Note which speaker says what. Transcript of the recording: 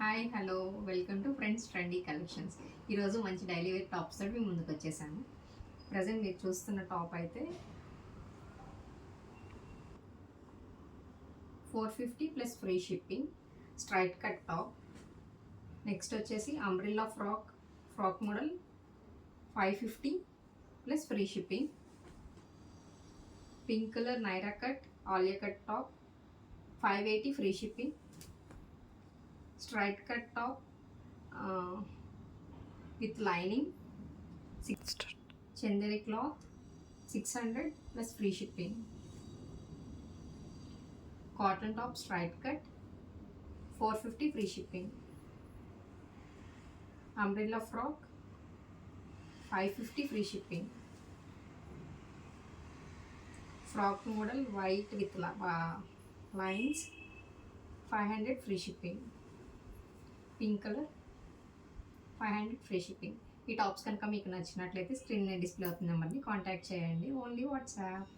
Speaker 1: Hi hello welcome to friends trendy collections. ఈరోజు మంచి daily wear tops తోటి మీ ముందుకు వచ్చేసాను. ప్రజెంట్ మీరు చూస్తున్న టాప్ అయితే 450 plus free shipping straight cut top. Next వచ్చేసి umbrella frock model 550 plus free shipping. Pink colour Naira cut Alia cut top 580 free shipping. Straight cut top with lining, chanderi cloth 600 plus free shipping. Cotton top straight cut 450 free shipping. Umbrella frock 550 free shipping. Frock model white with lines 500 free shipping. Pink colour 500 free shipping. ఈ tops కనుక మీకు నచ్చినట్లయితే screen display అవుతున్న నెంబర్ని contact చేయండి. Only WhatsApp.